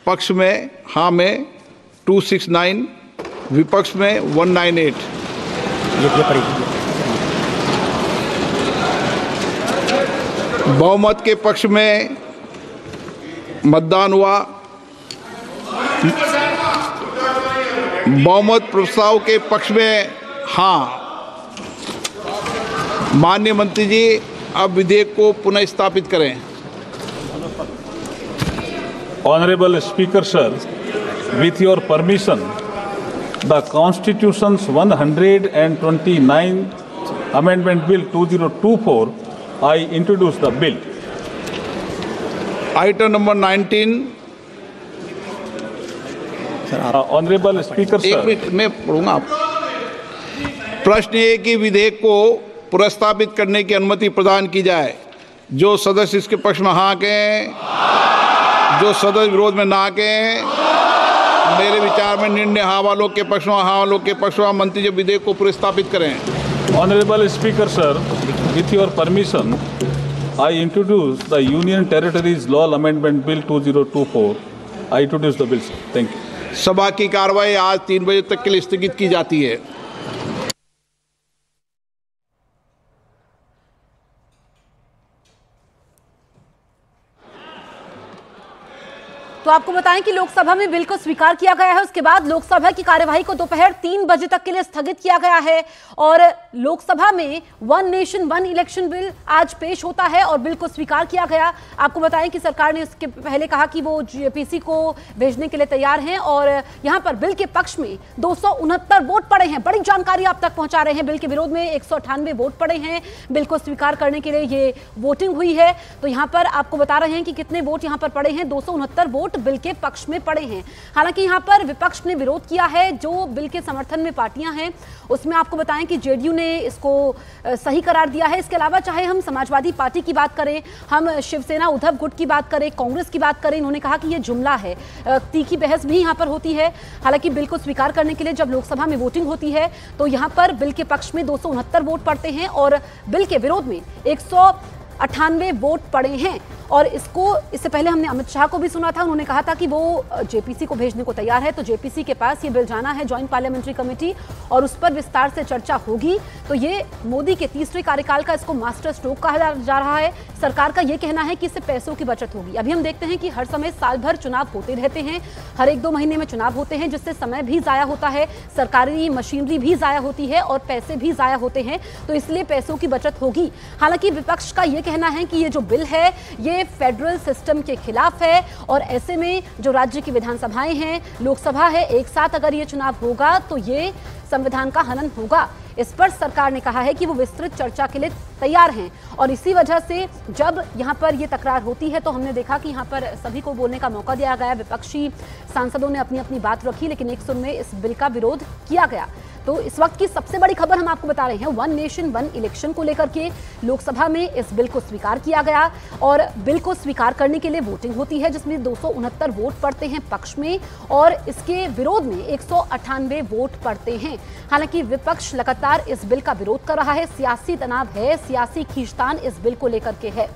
पक्ष में हाँ में 269, विपक्ष में 198। बहुमत के पक्ष में मतदान हुआ। बहुमत प्रस्ताव के पक्ष में हाँ। माननीय मंत्री जी, अब विधेयक को पुनः स्थापित करें। Honorable Speaker sir, with your permission, the Constitution's 129th Amendment Bill 2024, I introduce the bill. Item number 19। Honorable Speaker एक sir, मिनट मैं पढ़ूंगा। प्रश्न ये कि विधेयक को पुनर्स्थापित करने की अनुमति प्रदान की जाए। जो सदस्य इसके पक्ष में हाँ कहें, जो सदस्य विरोध में ना कहें। मेरे विचार में निर्णय हाँ वालों के पक्ष में, हाँ वालों के पक्ष में। मंत्री जी विधेयक को पुनर्स्थापित करें। Honorable Speaker sir, with your permission, I introduce the Union Territories Law Amendment Bill 2024. I introduce the bill, sir. Thank you. सभा की कार्रवाई आज 3 बजे तक के लिए स्थगित की जाती है। तो आपको बताएं कि लोकसभा में बिल को स्वीकार किया गया है। उसके बाद लोकसभा की कार्यवाही को दोपहर 3 बजे तक के लिए स्थगित किया गया है और लोकसभा में one nation one election bill आज पेश होता है और बिल को स्वीकार किया गया। आपको बताएं कि सरकार ने इसके पहले कहा कि वो जेपीसी को भेजने के लिए तैयार हैं और यहां पर बिल के पक्ष में 269 वोट पड़े हैं। बड़ी जानकारी आप तक पहुंचा रहे हैं। बिल के विरोध में 198 वोट पड़े हैं। बिल को स्वीकार करने के लिए ये वोटिंग हुई है। तो यहां पर आपको बता रहे हैं कि कितने वोट यहां पर पड़े हैं। 269 वोट बिल के पक्ष में पड़े हैं। हालांकि यहां पर विपक्ष ने विरोध किया है। जो बिल के समर्थन में पार्टियां हैं उसमें आपको बताएं कि जेडीयू ने इसको सही करार दिया है। इसके अलावा चाहे हम समाजवादी पार्टी की बात करें, हम शिवसेना उद्धव गुट की बात करें, कांग्रेस की बात करें, इन्होंने कहा कि यह जुमला है। तीखी बहस भी यहां पर होती है। हालांकि बिल को स्वीकार करने के लिए जब लोकसभा में वोटिंग होती है तो यहां पर बिल के पक्ष में 269 वोट पड़ते हैं और बिल के विरोध में 198 वोट पड़े हैं। और इससे पहले हमने अमित शाह को भी सुना था। उन्होंने कहा था कि वो जेपीसी को भेजने को तैयार है। तो जेपीसी के पास ये बिल जाना है, जॉइंट पार्लियामेंट्री कमेटी, और उस पर विस्तार से चर्चा होगी। तो ये मोदी के तीसरे कार्यकाल का इसको मास्टर स्ट्रोक कहा जा रहा है। सरकार का ये कहना है कि इससे पैसों की बचत होगी। अभी हम देखते हैं कि हर समय साल भर चुनाव होते रहते हैं। हर 1-2 महीने में चुनाव होते हैं, जिससे समय भी ज़ाया होता है, सरकारी मशीनरी भी ज़ाया होती है और पैसे भी ज़ाया होते हैं। तो इसलिए पैसों की बचत होगी। हालांकि विपक्ष का ये कहना है कि ये जो बिल है ये फेडरल सिस्टम के खिलाफ है और ऐसे में जो राज्य की विधानसभाएं हैं, लोकसभा है, एक साथ अगर ये चुनाव होगा तो ये संविधान का हनन होगा। इस पर सरकार ने कहा है कि वो विस्तृत चर्चा के लिए तैयार हैं और इसी वजह से जब यहाँ पर ये तकरार होती है तो हमने देखा कि यहाँ पर सभी को बोलने का मौका दिया गया। विपक्षी सांसदों ने अपनी अपनी बात रखी, लेकिन एक सुर में इस बिल का विरोध किया गया। तो इस वक्त की सबसे बड़ी खबर हम आपको बता रहे हैं, वन नेशन वन इलेक्शन को लेकर के लोकसभा में इस बिल को स्वीकार किया गया और बिल को स्वीकार करने के लिए वोटिंग होती है, जिसमें 269 वोट पड़ते हैं पक्ष में और इसके विरोध में 198 वोट पड़ते हैं। हालांकि विपक्ष लगातार इस बिल का विरोध कर रहा है। सियासी तनाव है, सियासी खींचतान इस बिल को लेकर के है।